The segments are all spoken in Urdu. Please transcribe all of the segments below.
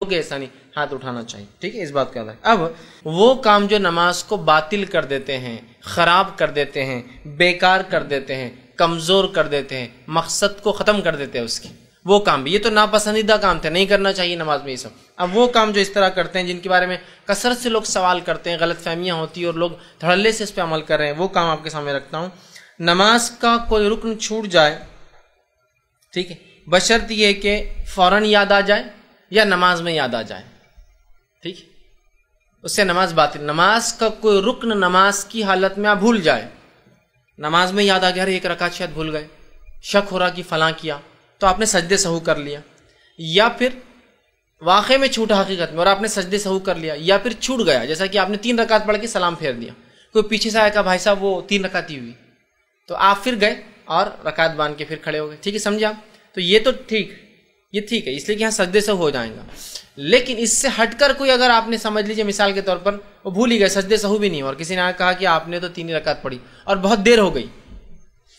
کہ ایسا نہیں، ہاتھ اٹھانا چاہیے، ٹھیک ہے، اس بات کا ہے۔ اب وہ کام جو نماز کو باطل کر دیتے ہیں، خراب کر دیتے ہیں، بیکار کر دیتے ہیں، کمزور کر دیتے ہیں، مقصد کو ختم کر دیتے ہیں اس کی، وہ کام بھی، یہ تو ناپسندیدہ کام تھے، نہیں کرنا چاہیے نماز میں یہ سب۔ اب وہ کام جو اس طرح کرتے ہیں، جن کے بارے میں کثرت سے لوگ سوال کرتے ہیں، غلط فہمیاں ہوتی ہیں اور لوگ دھڑلے سے اس پہ عمل کر رہے ہیں، وہ کام آپ کے سامنے رکھتا ہوں۔ نماز کا کوئی رکن چھوٹ جائے، ٹھیک ہے، بشرط یہ کہ فوراً یاد آ جائے یا نماز میں یاد آ جائے، ٹھیک ہے، اس سے نماز باطل۔ نماز کا کوئی رکن نماز کی حالت میں آپ بھول جائے، نماز میں یاد آ گیا، ایک رکعت شاید بھول گئے، شک ہو رہا کہ فلاں کیا، تو آپ نے سجدے سہو کر لیا، یا پھر واقع میں چھوٹا حقیقت میں اور آپ نے سجدے سہو کر لیا، یا پھر چھوٹ گیا، جیسا کہ آپ نے 3 رکعت پڑھ کے سلام پھیر دیا، کوئی پیچھے سے آیا کہ بھائی صاحب وہ 3 رکعت ہی ہوئی، تو آپ پھر گئے اور رکعت باندھ کے پھر کھڑے ہو گئے، ٹھیک ہے، سمجھے آپ؟ تو یہ تو ٹھیک، یہ ٹھیک ہے، اس لیے کہ یہاں سجدے سے ہو جائیں گا۔ لیکن اس سے ہٹ کر کوئی اگر آپ نے سمجھ لیجیے مثال کے طور پر وہ بھول ہی گئے، سجدے سہو بھی نہیں، اور کسی نے کہا کہ آپ نے تو 3 رکعت پڑھی اور بہت دیر ہو گئی،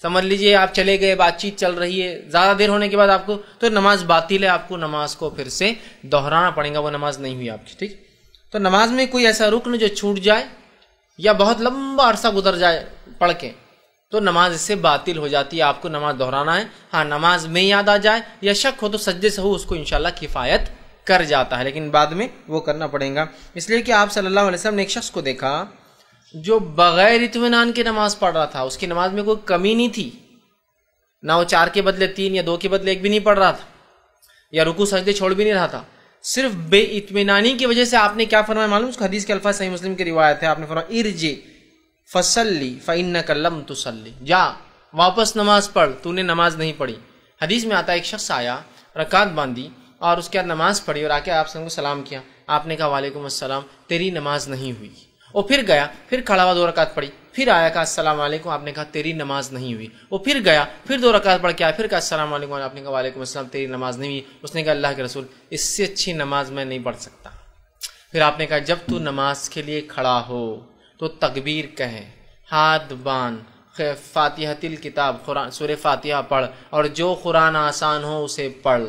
سمجھ لیجیے آپ چلے گئے، بات چیت چل رہی ہے، زیادہ دیر ہونے کے بعد آپ کو تو نماز باطل ہے، آپ کو نماز کو پھر سے دہرانا پڑے گا، وہ نماز نہیں ہوئی آپ کی، ٹھیک۔ تو نماز میں کوئی ایسا رکن جو چھوٹ جائے یا بہت لمبا عرصہ گزر جائے پڑھ کے، تو نماز اس سے باطل ہو جاتی ہے، آپ کو نماز دہرانا ہے۔ ہاں نماز میں یاد آ جائے یا شک ہو تو سجدے سے ہو، اس کو انشاءاللہ کفایت کر جاتا ہے، لیکن بعد میں وہ کرنا پڑے گا، اس لیے کہ آپ صلی اللہ علیہ وسلم نے ایک شخص کو دیکھا جو بغیر اطمینان کے نماز پڑھ رہا تھا، اس کی نماز میں کوئی کمی نہیں تھی، نہ وہ 4 کے بدلے 3 یا 2 کے بدلے 1 بھی نہیں پڑھ رہا تھا، یا رکوع سجدے چھوڑ بھی نہیں رہا تھا، صرف بے اطمینانی کی وجہ سے آپ نے کیا فرمایا معلوم؟ اس کو حدیث کے الفاظ صحیح مسلم کی روایت ہے، آپ نے فرمایا ارجع فصلی فإنک لم تصلی، جا واپس نماز پڑھ، تو نے نماز نہیں پڑھی۔ حدیث میں آتا ہے ایک شخص آیا، رکعت باندھی اور اس کے بعد نماز پڑھی اور آ کے آپ کو سلام کیا، آپ نے کہا وعلیکم السلام، تیری نماز نہیں ہوئی، وہ پھر گیا، پھر کھڑا ہوا 2 رکعت پڑھی، پھر آیا کہا السلام علیکم، آپ نے کہا تیری نماز نہیں ہوئی، وہ پھر گیا، پھر 2 رکعت پڑھ کے آیا، پھر کہا السلام علیکم، آپ نے کہا وعلیکم السلام، تیری نماز نہیں ہوئی۔ اس نے کہا اللہ کے رسول اس سے اچھی نماز میں نہیں پڑھ سکتا۔ پھر آپ نے کہا جب تو نماز کے لیے کھڑا ہو تو تکبیر کہے، ہاتھ باندھ، فاتحۃ الکتاب قرآن سورہ فاتحہ پڑھ، اور جو قرآن آسان ہو اسے پڑھ،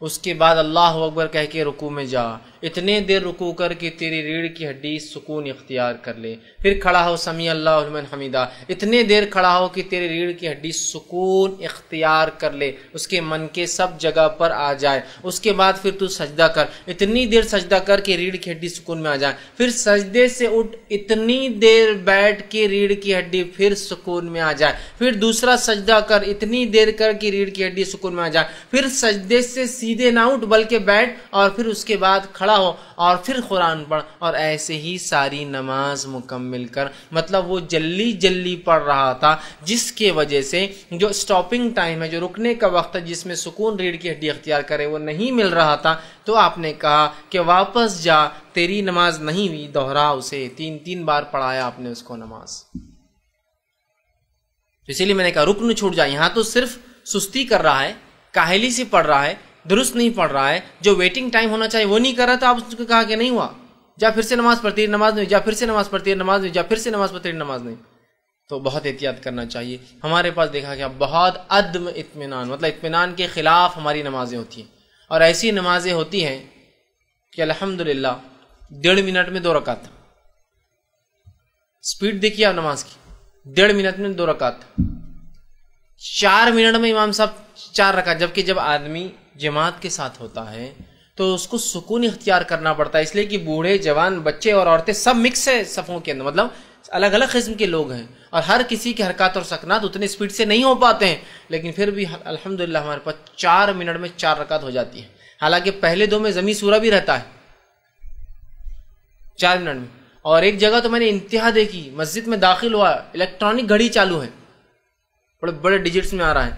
اس کے بعد اللہ اکبر کہہ کے رکوع میں جا، اتنے دیر رکوع کر کے تیری ریڑھ کی ہڈی سکون اختیار کر لے، پھر کھڑا ہو سمیع اللہ لمن حمیدہ، اتنے دیر کھڑا ہو کہ تیری ریڑھ کی ہڈی سکون اختیار کر لے، اس کے من کے سب جگہ پر آ جائے، اس کے بعد پھر تو سجدہ کر، اتنی دیر سجدہ کر کے ریڑھ کی ہڈی سکون میں آ جائے، پھر سجدے سے اٹھ، اتنی دیر بیٹھ کے ریڑھ کی ہڈی پھر سکون میں آ جائے، پھر دوسرا سجدہ کر، اتنی دیر کر کے ریڑھ کی ہڈی سکون میں آ جائے، پھر سجدے سے سیدھے نہ اٹھ بلکہ بیٹھ، اور پھر اس کے بعد کھڑا ہو اور پھر قرآن پڑھ، اور ایسے ہی ساری نماز مکمل کر۔ مطلب وہ جلدی جلدی پڑھ رہا تھا، جس کے وجہ سے جو سٹاپنگ ٹائم ہے، جو رکنے کا وقت ہے، جس میں سکون ریڑھ کی ہڈی اختیار کرے، وہ نہیں مل رہا تھا، تو آپ نے کہا کہ واپس جا، تیری نماز نہیں ہوئی، دوہرا اسے، 3 بار پڑھایا آپ نے اس کو نماز۔ اسی لیے میں نے کہا رکن چھوٹ جائے، یہاں تو صرف سستی کر رہا ہے، کاہلی سے پڑھ رہا ہے، درست نہیں پڑھ رہا ہے، جو ویٹنگ ٹائم ہونا چاہیے وہ نہیں کر رہا تھا، آپ اس کو کہا کہ نہیں ہوا، جا پھر سے نماز پڑھتی ہے، نماز نہیں، جا پھر سے نماز پڑھتی ہے، نماز نہیں، جا پھر سے نماز پڑھتی ہے، نماز نہیں۔ تو بہت احتیاط کرنا چاہیے۔ ہمارے پاس دیکھا گیا بہت عدم اطمینان، مطلب اطمینان کے خلاف ہماری نمازیں ہوتی ہیں، اور ایسی نمازیں ہوتی ہیں کہ الحمدللہ 1.5 منٹ میں 2 رکعت، سپیڈ دیکھیے آپ نماز کی، 1.5 منٹ میں 2 رکعت، 4 منٹ میں امام صاحب 4 رکعت، جبکہ جب آدمی جماعت کے ساتھ ہوتا ہے تو اس کو سکون اختیار کرنا پڑتا ہے، اس لیے کہ بوڑھے جوان بچے اور عورتیں سب مکس ہے صفوں کے اندر، مطلب الگ الگ قسم کے لوگ ہیں، اور ہر کسی کے حرکات اور سکنات اتنے سپیڈ سے نہیں ہو پاتے ہیں، لیکن پھر بھی الحمدللہ ہمارے پاس 4 منٹ میں 4 رکعت ہو جاتی ہے، حالانکہ پہلے 2 میں ضمی سورہ بھی رہتا ہے 4 منٹ میں۔ اور ایک جگہ تو میں نے انتہا دیکھی، مسجد میں داخل ہوا، الیکٹرانک گھڑی چالو ہے، بڑے بڑے ڈیجٹس میں آ رہا ہے،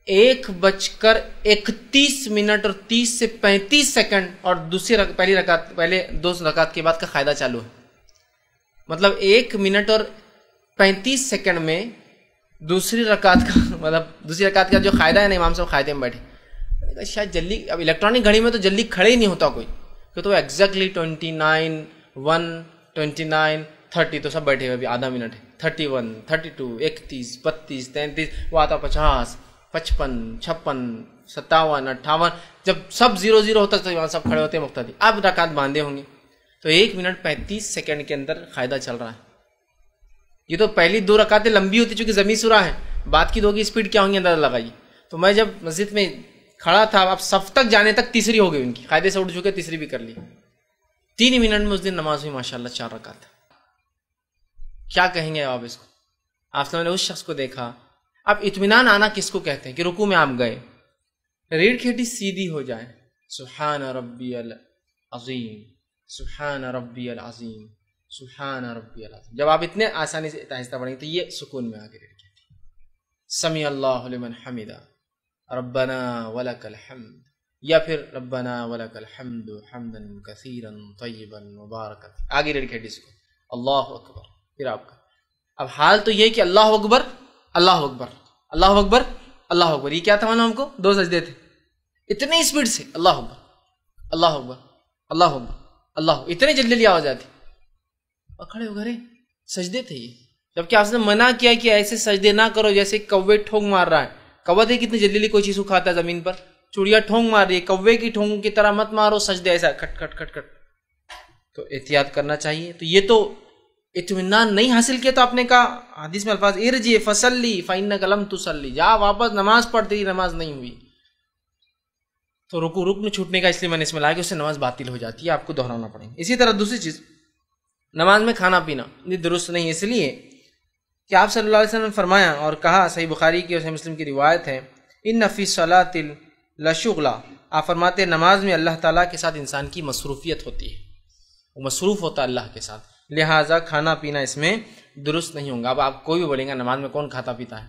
1:31 اور 30 سے 35 سیکنڈ، اور پہلے 2 رکعت کے بعد کا قاعدہ چالو ہے، مطلب 1 منٹ اور 35 سیکنڈ میں دوسری رکعت کا جو قاعدہ ہے نا، امام صاحب قاعدے میں بیٹھے، شاید جلدی، اب الیکٹرانک گھڑی میں تو جلدی کھڑے ہی نہیں ہوتا کوئی، تو ایگزیکٹلی 29 1 29 30 تو سب بیٹھے ہوئے، ابھی آدھا منٹ ہے، 31 32 31 32 33، وہ آتا 50 55 56 57 58، جب سب 0-0 ہوتا تو امام صاحب کھڑے ہوتے ہیں مقتدی، اب رکعت باندھے ہوں گے تو 1 منٹ 35 سیکنڈ کے اندر قاعدہ چل رہا ہے. یہ تو پہلی 2 رکعتیں لمبی ہوتی چونکہ زمین سورہ ہے، بعد کی 2 کی اسپیڈ کیا ہوں گی اندازہ لگائیے. تو میں جب مسجد میں کھڑا تھا، اب صف تک جانے تک تیسری ہو گئی ان کی، قاعدے سے اٹھ چکے، تیسری بھی کر لی. 3 منٹ میں اس دن نماز ہوئی ماشاءاللہ 4 رکعت. کیا کہیں گے آپ اس کو؟ آپ نے اس شخص کو دیکھا. اب اطمینان آنا کس کو کہتے ہیں کہ رکوع میں آپ گئے، ریڑھ کی ہڈی سیدھی ہو جائے، سبحان ربی العظیم، سبحان ربی العظیم، سبحان ربی العظیم. جب آپ اتنے آسانی سے آہستہ پڑھیں گے تو یہ سکون میں آ کے ریڑھ کی ہڈی. سمیع اللہ لمن حمدہ، ربنا ولک الحمد، یا پھر ربنا ولک الحمد حمدا کثیرا طیبا مبارکا، آگے ریڑھ کی ہڈی سے اللہ اکبر. پھر آپ کا اب حال تو یہ کہ اللہ اکبر اللہ اکبر اللہ اکبر اللہ اکبر. یہ کیا تھا معلوم ہم کو؟ 2 سجدے تھے. اتنی اسپیڈ سے اللہ اکبر اللہ اکبر اللہ اکبر اللہ، اتنے جلدی آواز آتی اور کھڑے ہو گئے. سجدے تھے یہ، جبکہ آپ نے منع کیا کہ ایسے سجدے نہ کرو جیسے کوے ٹھونگ مار رہا ہے. کوا دے کتنی جلدی کوئی چیز اکھاتا ہے زمین پر، چڑیا ٹھونگ مار رہی ہے، کوے کی ٹھونگ کی طرح مت مارو سجدے ایسا کھٹ کھٹ کھٹ کھٹ. تو احتیاط کرنا چاہیے. تو یہ تو اطمینان نہیں حاصل کیا تو آپ نے کہا حدیث میں الفاظ ارجع فصلی فإنک لم تصلی، جا واپس نماز پڑھ، تیری نماز نہیں ہوئی. تو رکن چھوٹنے کا اس لیے میں نے اس میں لایا کہ اس سے نماز باطل ہو جاتی ہے، آپ کو دہرانا پڑے گا. اسی طرح دوسری چیز، نماز میں کھانا پینا یہ درست نہیں، اس لیے کہ آپ صلی اللہ علیہ وسلم نے فرمایا اور کہا، صحیح بخاری کی اور صحیح مسلم کی روایت ہے، ان فی الصلاۃ لشغلا، آپ فرماتے ہیں نماز میں اللہ تعالیٰ کے ساتھ انسان کی مصروفیت ہوتی ہے، وہ مصروف ہوتا ہے اللہ کے ساتھ، لہٰذا کھانا پینا اس میں درست نہیں ہوگا. اب آپ کوئی بھی بولیں گا نماز میں کون کھاتا پیتا ہے؟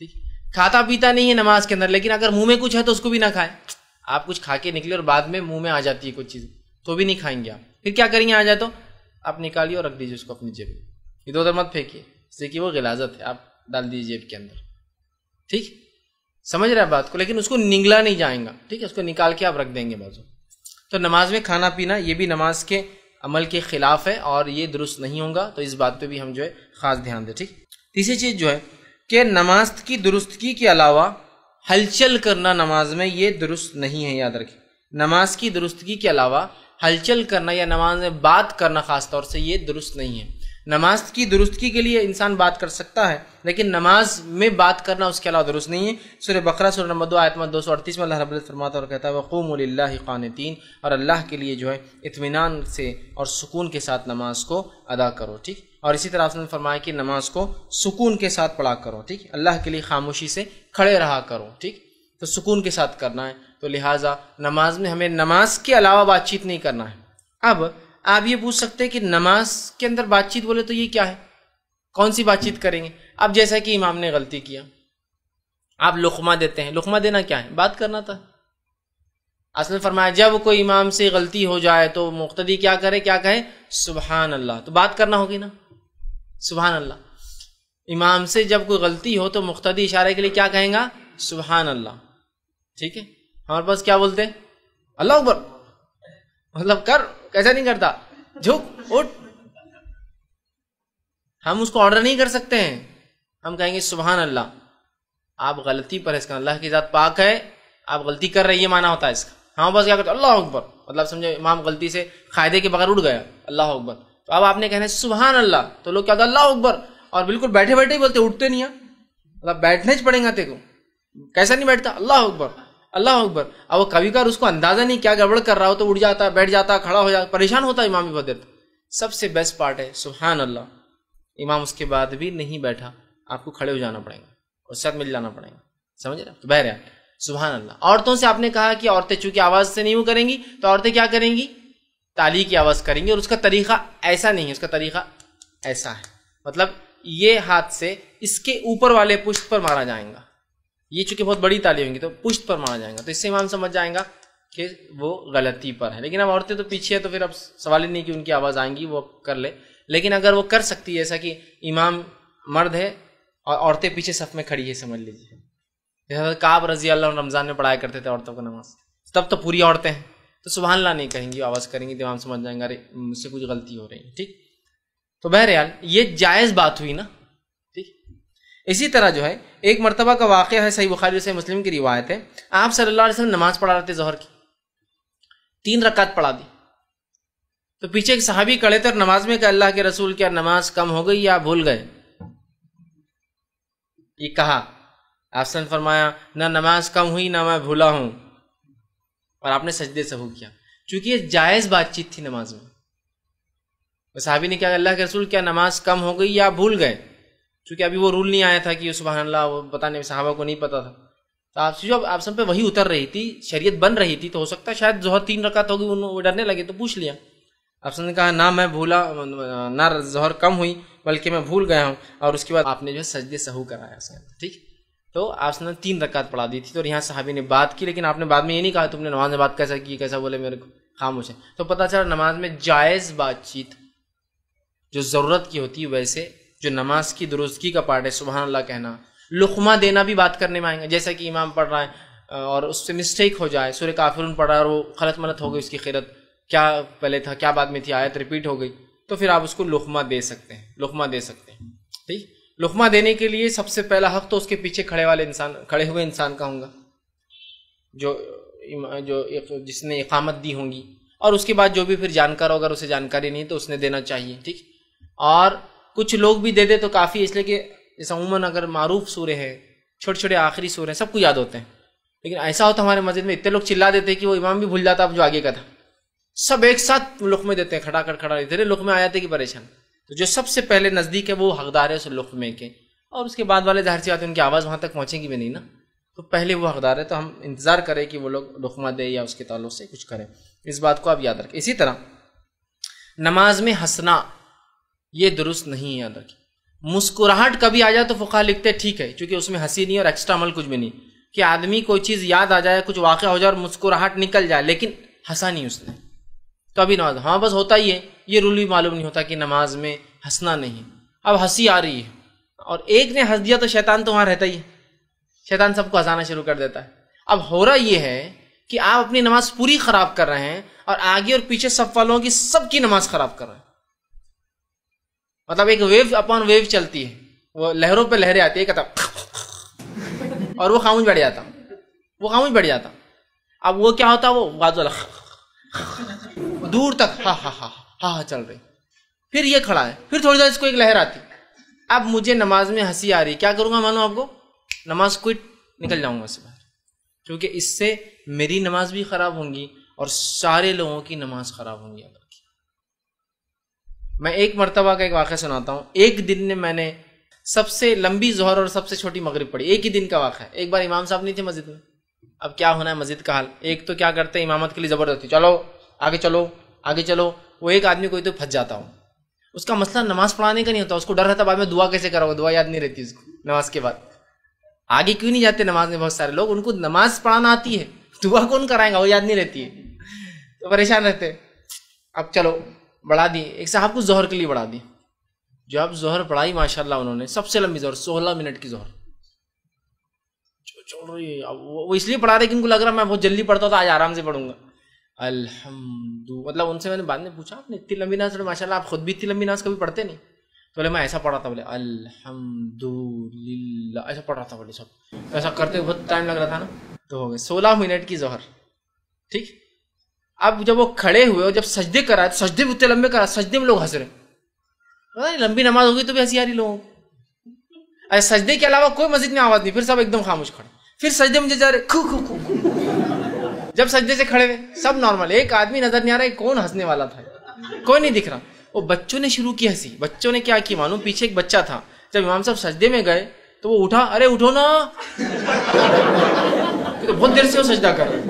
ٹھیک، کھاتا پیتا نہیں ہے نماز کے اندر، لیکن اگر منہ میں کچھ ہے تو اس کو بھی نہ کھائیں. آپ کچھ کھا کے نکلے اور بعد میں منہ میں آ جاتی ہے کچھ چیز تو بھی نہیں کھائیں گے آپ. پھر کیا کریں گے؟ آ جائے تو آپ نکالیے اور رکھ دیجیے اس کو اپنی جیب میں، ادھر ادھر مت پھینکیے، اس سے کہ وہ غلاظت ہے، آپ ڈال دیجیے جیب کے اندر. ٹھیک، سمجھ رہے ہیں بات کو؟ لیکن اس کو نگلا نہیں جائیں گا. ٹھیک ہے، اس کو نکال کے آپ رکھ دیں گے بازو. تو نماز میں کھانا پینا یہ بھی نماز کے عمل کے خلاف ہے اور یہ درست نہیں ہوگا. تو اس بات پہ بھی ہم جو ہے خاص دھیان دیں. ٹھیک، تیسری چیز جو ہے کہ نماز کی درستگی کے علاوہ ہلچل کرنا نماز میں یہ درست نہیں ہے. یاد رکھیں، نماز کی درستگی کے علاوہ ہلچل کرنا یا نماز میں بات کرنا خاص طور سے یہ درست نہیں ہے. نماز کی درستگی کے لیے انسان بات کر سکتا ہے، لیکن نماز میں بات کرنا اس کے علاوہ درست نہیں ہے. سورہ بقرہ سورہ نمبر 2 آیت نمبر 238 میں اللہ رب العزت فرماتا اور کہتا ہے وَقُومُوا لِلَّهِ قَانِتِينَ، اور اللہ کے لیے جو ہے اطمینان سے اور سکون کے ساتھ نماز کو ادا کرو. ٹھیک، اور اسی طرح آپ نے فرمایا کہ نماز کو سکون کے ساتھ پڑھا کرو. ٹھیک، اللہ کے لیے خاموشی سے کھڑے رہا کرو. ٹھیک، تو سکون کے ساتھ کرنا ہے. تو لہٰذا نماز میں ہمیں نماز کے علاوہ بات چیت نہیں کرنا ہے. اب آپ یہ پوچھ سکتے ہیں کہ نماز کے اندر بات چیت بولے تو یہ کیا ہے، کون سی بات چیت کریں گے؟ اب جیسا کہ امام نے غلطی کیا، آپ لقمہ دیتے ہیں. لقمہ دینا کیا ہے؟ بات کرنا تھا. اصل میں فرمایا جب کوئی امام سے غلطی ہو جائے تو مقتدی کیا کرے، کیا کہے؟ سبحان اللہ. تو بات کرنا ہوگی نا، سبحان اللہ. امام سے جب کوئی غلطی ہو تو مقتدی اشارے کے لیے کیا کہیں گا؟ سبحان اللہ. ٹھیک ہے، ہمارے پاس کیا بولتے ہیں؟ اللہ اکبر. مطلب کر، کیسا نہیں کرتا، جھک اٹھ. ہم اس کو آرڈر نہیں کر سکتے ہیں، ہم کہیں گے سبحان اللہ. آپ غلطی پر ہے، اس کا اللہ کی ذات پاک ہے، آپ غلطی کر رہے ہیں، یہ معنی ہوتا ہے اس کا. ہم بس کیا کرتے اللہ اکبر، مطلب سمجھے امام غلطی سے قاعدے کے بغیر اٹھ گیا، اللہ اکبر. تو اب آپ نے کہنا ہے سبحان اللہ، تو لوگ کیا ہوتا ہے اللہ اکبر، اور بالکل بیٹھے بیٹھے ہی بولتے، اٹھتے نہیں ہیں. مطلب بیٹھنے چ پڑیں گا تیرے کو، کیسا نہیں بیٹھتا، اللہ اکبر اللہ اکبر. اب وہ کبھی کبھار اس کو اندازہ نہیں کیا گڑبڑ کر رہا ہو تو اٹھ جاتا ہے، بیٹھ جاتا ہے، کھڑا ہو جاتا، پریشان ہوتا ہے امام بھی بہت دیر. سب سے بیسٹ پارٹ ہے سبحان اللہ. امام اس کے بعد بھی نہیں بیٹھا، آپ کو کھڑے ہو جانا پڑے گا، اس ساتھ مل جانا پڑے گا. سمجھ رہے؟ تو بہرحال سبحان اللہ. عورتوں سے آپ نے کہا کہ عورتیں چونکہ آواز سے نہیں وہ کریں گی تو عورتیں کیا کریں گی؟ تالی کی آواز کریں گی، اور اس کا طریقہ ایسا نہیں ہے، اس کا طریقہ ایسا ہے. مطلب یہ ہاتھ سے اس کے اوپر والے پشت پر مارا جائے گا. یہ چونکہ بہت بڑی تالی ہوگی تو پشت پر مارا جائے گا، تو اس سے امام سمجھ جائیں گا کہ وہ غلطی پر ہے. لیکن اب عورتیں تو پیچھے ہے تو پھر اب سوال ہی نہیں کہ ان کی آواز آئیں گی، وہ کر لے. لیکن اگر وہ کر سکتی ہے، ایسا کہ امام مرد ہے اور عورتیں پیچھے صف میں کھڑی ہے، سمجھ لیجیے. کعب رضی اللہ عنہ رمضان میں پڑھایا کرتے تھے عورتوں کو نماز، تب تو پوری عورتیں ہیں تو سبحان اللہ نہیں کہیں گی، آواز کریں گی تو امام سمجھ جائیں گے ارے مجھ سے کچھ غلطی ہو رہی ہے. ٹھیک، تو بہرحال یہ جائز بات ہوئی نا. ٹھیک، اسی طرح جو ہے ایک مرتبہ کا واقعہ ہے، صحیح بخاری صحیح مسلم کی روایت ہے، آپ صلی اللہ علیہ وسلم نماز پڑھا رہے تھے ظہر کی، 3 رکعت پڑھا دی، تو پیچھے ایک صحابی کھڑے تھے اور نماز میں کہ اللہ کے رسول کیا نماز کم ہو گئی یا بھول گئے؟ یہ کہا، آپ نے فرمایا نہ نماز کم ہوئی نہ میں بھولا ہوں، اور آپ نے سجدے سہو کیا، چونکہ یہ جائز بات چیت تھی نماز میں۔ صحابی نے کہا اللہ کے رسول کیا نماز کم ہو گئی یا بھول گئے؟ چونکہ ابھی وہ رول نہیں آیا تھا کہ سبحان اللہ، وہ بتانے صحابہ کو نہیں پتا تھا، تو آپ سے جو آپ سب پہ وہی اتر رہی تھی، شریعت بن رہی تھی، تو ہو سکتا ہے شاید ظہر 3 رکعت ہو گئی، وہ ڈرنے لگے تو پوچھ لیا۔ آپ نے کہا نہ میں بھولا، نہ ظہر کم ہوئی بلکہ میں بھول گیا ہوں، اور اس کے بعد آپ نے جو ہے سجدے سہو کرایا اس کے اندر، ٹھیک۔ تو آپ نے 3 رکعت پڑھا دی تھی، تو یہاں صحابی نے بات کی، لیکن آپ نے بعد میں یہ نہیں کہا تم نے نماز میں بات کیسا کی، کیسا بولے میرے کو، خاموش ہے۔ تو پتہ چلا نماز میں جائز بات چیت جو ضرورت کی ہوتی ہے، ویسے جو نماز کی درستگی کا پارٹ ہے، سبحان اللہ کہنا، لقمہ دینا بھی بات کرنے میں آئیں گے، جیسا کہ امام پڑھ رہا ہے اور اس سے مسٹیک ہو جائے، سورہ کافرون پڑھ رہا ہے اور وہ غلط ملت ہو گئی، اس کی قرأت کیا پہلے تھا کیا بعد میں تھی، آیت ریپیٹ ہو گئی، تو پھر آپ اس کو لقمہ دے سکتے ہیں، لقمہ دے سکتے ہیں، ٹھیک۔ لقمہ دینے کے لیے سب سے پہلا حق تو اس کے پیچھے کھڑے ہوئے انسان کا ہوگا، جو جس نے اقامت دی ہوں گی، اور اس کے بعد جو بھی پھر جانکار ہوگا، اسے جانکاری نہیں تو اس نے دینا چاہیے، ٹھیک۔ اور کچھ لوگ بھی دے دے تو کافی، اس لیے کہ جیسا عموماً اگر معروف سورے ہیں، چھوٹے چھوٹے آخری سورے ہیں، سب کو یاد ہوتے ہیں، لیکن ایسا ہوتا ہمارے مسجد میں اتنے لوگ چلا دیتے کہ وہ امام بھی بھول جاتا اب جو آگے کا تھا، سب ایک ساتھ لقمے دیتے ہیں، کھڑا ادھر لقمے آ جاتے کہ پریشان۔ تو جو سب سے پہلے نزدیک ہے وہ حقدار ہے اس لقمے کے، اور اس کے بعد والے ظاہر سی بات ہے ان کی آواز وہاں تک پہنچے گی بھی نہیں نا، تو پہلے وہ حقدار ہے، تو ہم انتظار کریں کہ وہ لوگ لقمہ دے یا اس کے تعلق سے کچھ کریں، اس بات کو آپ یاد رکھیں۔ اسی طرح نماز میں ہنسنا یہ درست نہیں ہے، یاد رکھیں۔ مسکراہٹ کبھی آ جائے تو فقہا لکھتے ٹھیک ہے، کیونکہ اس میں ہنسی نہیں اور ایکسٹرا عمل کچھ بھی نہیں، کہ آدمی کوئی چیز یاد آ جائے، کچھ واقعہ ہو جائے اور مسکراہٹ نکل جائے لیکن ہنسا نہیں اس نے، تو ابھی نماز، ہاں بس ہوتا ہی ہے، یہ رول بھی معلوم نہیں ہوتا کہ نماز میں ہنسنا نہیں۔ اب ہنسی آ رہی ہے اور ایک نے ہنس دیا تو شیطان تو وہاں رہتا ہی ہے، شیطان سب کو ہنسانا شروع کر دیتا ہے۔ اب ہو رہا یہ ہے کہ آپ اپنی نماز پوری خراب کر رہے ہیں اور آگے اور پیچھے صف والوں کی سب کی نماز خراب کر رہے ہیں، مطلب ایک ویو اپون ویو چلتی ہے، وہ لہروں پہ لہریں آتی ہے، کہتا اور وہ خاموش بیٹھ جاتا، اب وہ کیا ہوتا، وہ بات دور تک ہاں ہاں ہاں ہاں چل رہی، پھر یہ کھڑا ہے، پھر تھوڑی دیر اس کو ایک لہر آتی، اب مجھے نماز میں ہنسی آ رہی، کیا کروں گا معلوم آپ کو، نماز کوئٹ، نکل جاؤں گا اس سے باہر، کیونکہ اس سے میری نماز بھی خراب ہوں گی اور سارے لوگوں کی نماز خراب ہوں گی۔ میں ایک مرتبہ کا ایک واقعہ سناتا ہوں۔ ایک دن نے میں نے سب سے لمبی ظہر اور سب سے چھوٹی مغرب پڑھی، ایک ہی دن کا واقعہ ہے۔ ایک بار امام صاحب نہیں تھے مسجد میں، اب کیا ہونا ہے مسجد کا حال، ایک تو کیا کرتے ہیں امامت کے لیے زبردستی، چلو آگے چلو، وہ ایک آدمی کوئی تو پھنس جاتا ہوں، اس کا مسئلہ نماز پڑھانے کا نہیں ہوتا، اس کو ڈر رہتا بعد میں دعا کیسے کرو، دعا یاد نہیں رہتی اس کو نماز کے بعد، آگے کیوں نہیں جاتے نماز میں بہت سارے لوگ، ان کو نماز پڑھانا آتی ہے، دعا کون کرائے گا، وہ یاد نہیں رہتی ہے، تو پریشان رہتے۔ اب چلو بڑھا دی، ایک صاحب کو ظہر کے لیے بڑھا دی، جب ظہر پڑھائی ماشاءاللہ انہوں نے، سب سے لمبی ظہر 16 منٹ کی ظہر چل رہی ہے، وہ اس لیے پڑھا رہے کہ ان کو لگ رہا میں بہت جلدی پڑھتا تھا، آج آرام سے پڑھوں گا، الحمد، مطلب ان سے میں نے بعد میں پوچھا آپ نے اتنی لمبی نماز پڑھی، ماشاءاللہ آپ خود بھی اتنی لمبی نماز کبھی پڑھتے نہیں، تو بولے میں ایسا پڑھا تھا، بولے الحمد للہ ایسا پڑھ رہا تھا، بولے سب ایسا کرتے بہت ٹائم لگ رہا تھا نا، تو ہو گئے 16 منٹ کی ظہر، ٹھیک۔ اب جب وہ کھڑے ہوئے اور جب سجدے کرا تو سجدے بھی اتنے لمبے کرا، سجدے میں لوگ ہنس رہے، لمبی نماز ہوگی تو بھی ہنسی آ رہی لوگوں کو، سجدے کے علاوہ کوئی مسجد میں آواز نہیں، پھر سب ایک دم خاموش کھڑے، پھر سجدے مجھے جا رہے، جب سجدے سے کھڑے ہوئے سب نارمل، ایک آدمی نظر نہیں آ رہا ہے کون ہنسنے والا تھا، کوئی نہیں دکھ رہا، وہ بچوں نے شروع کی ہنسی، بچوں نے کیا کی معلوم، پیچھے ایک بچہ تھا، جب امام صاحب سجدے میں گئے تو وہ اٹھا، ارے اٹھو نا، بہت دیر سے وہ سجدہ کر رہے،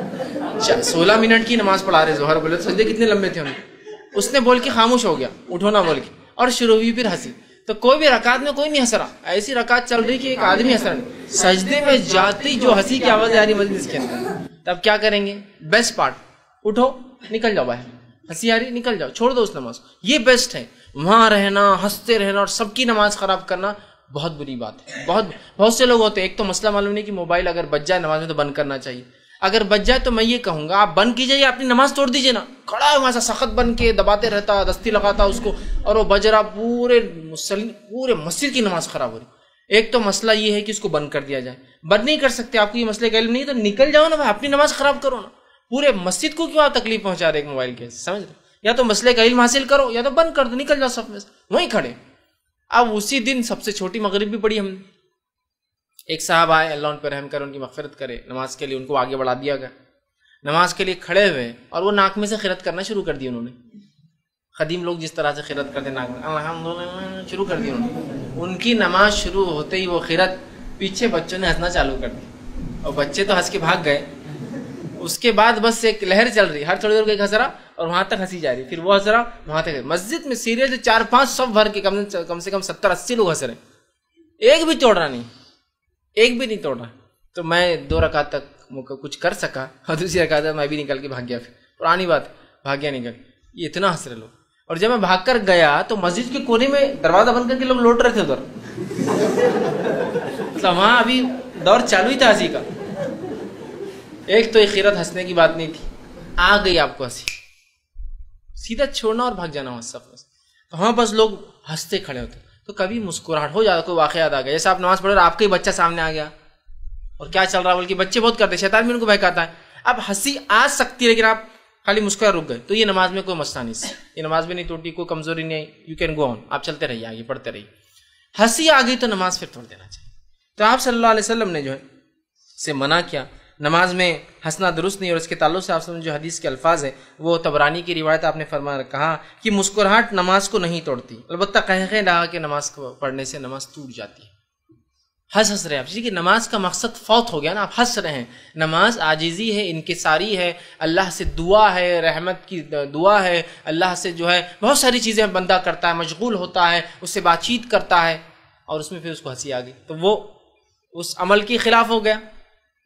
16 منٹ کی نماز پڑھا رہے ظہر، بولے سجدے کتنے لمبے تھے اس نے بول کے خاموش ہو گیا، اٹھو نا بول کے، اور شروع ہوئی پھر ہنسی، تو کوئی بھی رکعت میں کوئی نہیں ہنس رہا، ایسی رکعت چل رہی کہ ایک آدمی ہنس رہا نہیں، سجدے میں جاتی جو ہنسی کی آواز آ رہی مسجد اس کے اندر، تب کیا کریں گے، بیسٹ پارٹ، اٹھو نکل جاؤ باہر، ہنسی آ رہی نکل جاؤ، چھوڑ دو اس نماز، یہ بیسٹ ہے، وہاں رہنا ہنستے رہنا اور سب کی نماز خراب کرنا بہت بری بات ہے، بہت سے لوگ ہوتے ہیں، ایک تو مسئلہ معلوم نہیں کہ موبائل اگر بج جائے نماز میں تو بند کرنا چاہیے، اگر بچ جائے تو میں یہ کہوں گا آپ بند کیجئے یا اپنی نماز توڑ دیجئے نا، کھڑا ہے وہاں سے سخت بن کے دباتے رہتا، دستی لگاتا اس کو، اور وہ بج رہا، پورے مسجد کی نماز خراب ہو رہی، ایک تو مسئلہ یہ ہے کہ اس کو بند کر دیا جائے، بند نہیں کر سکتے، آپ کو یہ مسئلے کا علم نہیں تو نکل جاؤ نا بھائی، اپنی نماز خراب کرو نا، پورے مسجد کو کیوں آپ تکلیف پہنچا رہے ایک موبائل کے، سمجھ رہے؟ یا تو مسئلے کا علم حاصل کرو یا تو بند کر دو، نکل جاؤ صف میں سے، وہیں کھڑے۔ اب اسی دن سب سے چھوٹی مغرب بھی پڑھی ہم نے، ایک صاحب آئے، اللہ ان پہ رحم کرے، ان کی مغفرت کرے، نماز کے لیے ان کو آگے بڑھا دیا گیا، نماز کے لیے کھڑے ہوئے اور وہ ناک میں سے خیرت کرنا شروع کر دی انہوں نے، قدیم لوگ جس طرح سے خیرت کرتے ناک میں الحمدللہ شروع کر دی انہوں نے۔ ان کی نماز شروع ہوتے ہی وہ خیرت، پیچھے بچوں نے ہنسنا چالو کر دی اور بچے تو ہنس کے بھاگ گئے۔ اس کے بعد بس ایک لہر چل رہی، ہر تھوڑی دیر کو ایک ہنس رہا اور وہاں تک ہنسی جا رہی، پھر وہ ہنس رہا وہاں تک۔ مسجد میں سیریل 4-5 صف بھر کے کم سے کم 70-80 لوگ ہنس رہے، ایک بھی توڑ رہا نہیں، ایک بھی نہیں توڑ رہا۔ تو میں 2 رکعت تک کچھ کر سکا اور دوسری رکعت میں بھی نکل کے بھاگ گیا، پھر پرانی بات بھاگ گیا نکل، یہ اتنا ہنس رہے لوگ۔ اور جب میں بھاگ کر گیا تو مسجد کے کونے میں دروازہ بند کر کے لوگ لوٹ رہے تھے ادھر، مطلب وہاں ابھی دور چالو ہی تھا ہنسی کا۔ ایک تو ایک خیرت ہنسنے کی بات نہیں تھی، آ گئی آپ کو ہنسی، سیدھا چھوڑنا اور بھاگ جانا وہاں صف میں۔ تو وہاں بس لوگ ہنستے کھڑے ہوتے، تو کبھی مسکراہٹ ہو جاتا، کوئی واقعہ یاد آ گیا، جیسے آپ نماز پڑھ رہے آپ کا ہی بچہ سامنے آ گیا اور کیا چل رہا ہے، بلکہ بچے بہت کرتے، شیطان بھی ان کو بہکاتا ہے۔ اب ہنسی آ سکتی ہے لیکن آپ خالی مسکرا رک گئے تو یہ نماز میں کوئی مسئلہ نہیں، یہ نماز بھی نہیں ٹوٹی، کوئی کمزوری نہیں، یو کین گو آن، آپ چلتے رہیے آگے پڑھتے رہیے۔ ہنسی آ گئی تو نماز پھر توڑ دینا چاہیے۔ تو آپ صلی اللہ علیہ وسلم نے جو ہے سے منع کیا، نماز میں ہنسنا درست نہیں، اور اس کے تعلق سے آپ سے جو حدیث کے الفاظ ہے وہ طبرانی کی روایت، آپ نے فرمایا کہا کہ مسکراہٹ نماز کو نہیں توڑتی، البتہ قہقہے لگا کے نماز کو پڑھنے سے نماز ٹوٹ جاتی ہے۔ ہنس رہے آپ کہ نماز کا مقصد فوت ہو گیا نا، آپ ہنس رہے ہیں، نماز عاجزی ہے، انکساری ہے، اللہ سے دعا ہے، رحمت کی دعا ہے، اللہ سے جو ہے بہت ساری چیزیں بندہ کرتا ہے، مشغول ہوتا ہے، اس سے بات چیت کرتا ہے، اور اس میں پھر اس کو ہنسی آ گئی تو وہ اس عمل کے خلاف ہو گیا۔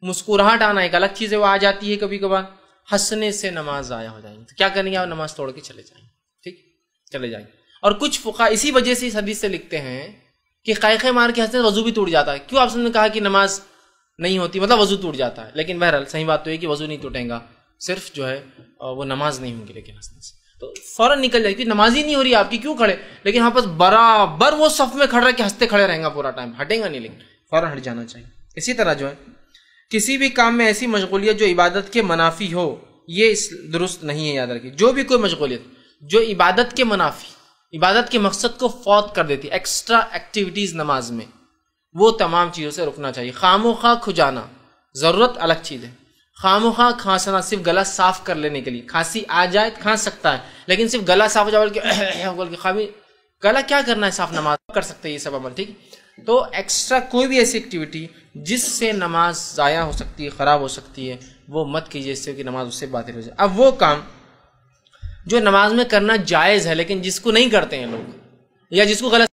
مسکراہٹ آنا ایک الگ چیز ہے، وہ آ جاتی ہے کبھی کبھار، ہنسنے سے نماز ضائع ہو جائیں گی، تو کیا کریں گے آپ؟ نماز توڑ کے چلے جائیں، ٹھیک چلے جائیں۔ اور کچھ فقہا اسی وجہ سے اس حدیث سے لکھتے ہیں کہ قائقے مار کے ہنسنے سے وضو بھی ٹوٹ جاتا ہے۔ کیوں آپ نے کہا کہ نماز نہیں ہوتی، مطلب وضو ٹوٹ جاتا ہے، لیکن بہرحال صحیح بات تو یہ کہ وضو نہیں ٹوٹے گا، صرف جو ہے وہ نماز نہیں ہوگی، لیکن ہنسنے سے تو فوراً نکل جائے گی، نماز ہی نہیں ہو رہی آپ کی، کیوں کھڑے؟ لیکن ہاں بس برابر وہ صف میں کھڑا رہ کے ہنستے کھڑے رہیں گا پورا ٹائم، ہٹیں گا نہیں، لیکن فوراً ہٹ جانا چاہیے۔ اسی طرح جو ہے کسی بھی کام میں ایسی مشغولیت جو عبادت کے منافی ہو، یہ درست نہیں ہے، یاد رکھیے، جو بھی کوئی مشغولیت جو عبادت کے منافی، عبادت کے مقصد کو فوت کر دیتی، ایکسٹرا ایکٹیویٹیز نماز میں، وہ تمام چیزوں سے رکنا چاہیے۔ خام و خواہ کھجانا ضرورت الگ چیز ہے، خام و خواہ کھانسنا صرف گلا صاف کر لینے کے لیے، کھانسی آ جائے کھانس سکتا ہے، لیکن صرف گلا صاف ہو جائے بول کے خامی گلا کیا کرنا ہے، صاف نماز کر سکتے ہیں یہ سب عمل، ٹھیک۔ تو ایکسٹرا کوئی بھی ایسی ایکٹیویٹی جس سے نماز ضائع ہو سکتی ہے، خراب ہو سکتی ہے، وہ مت کیجیے، اس سے کہ نماز اس سے باطل ہو جائے۔ اب وہ کام جو نماز میں کرنا جائز ہے لیکن جس کو نہیں کرتے ہیں لوگ، یا جس کو غلط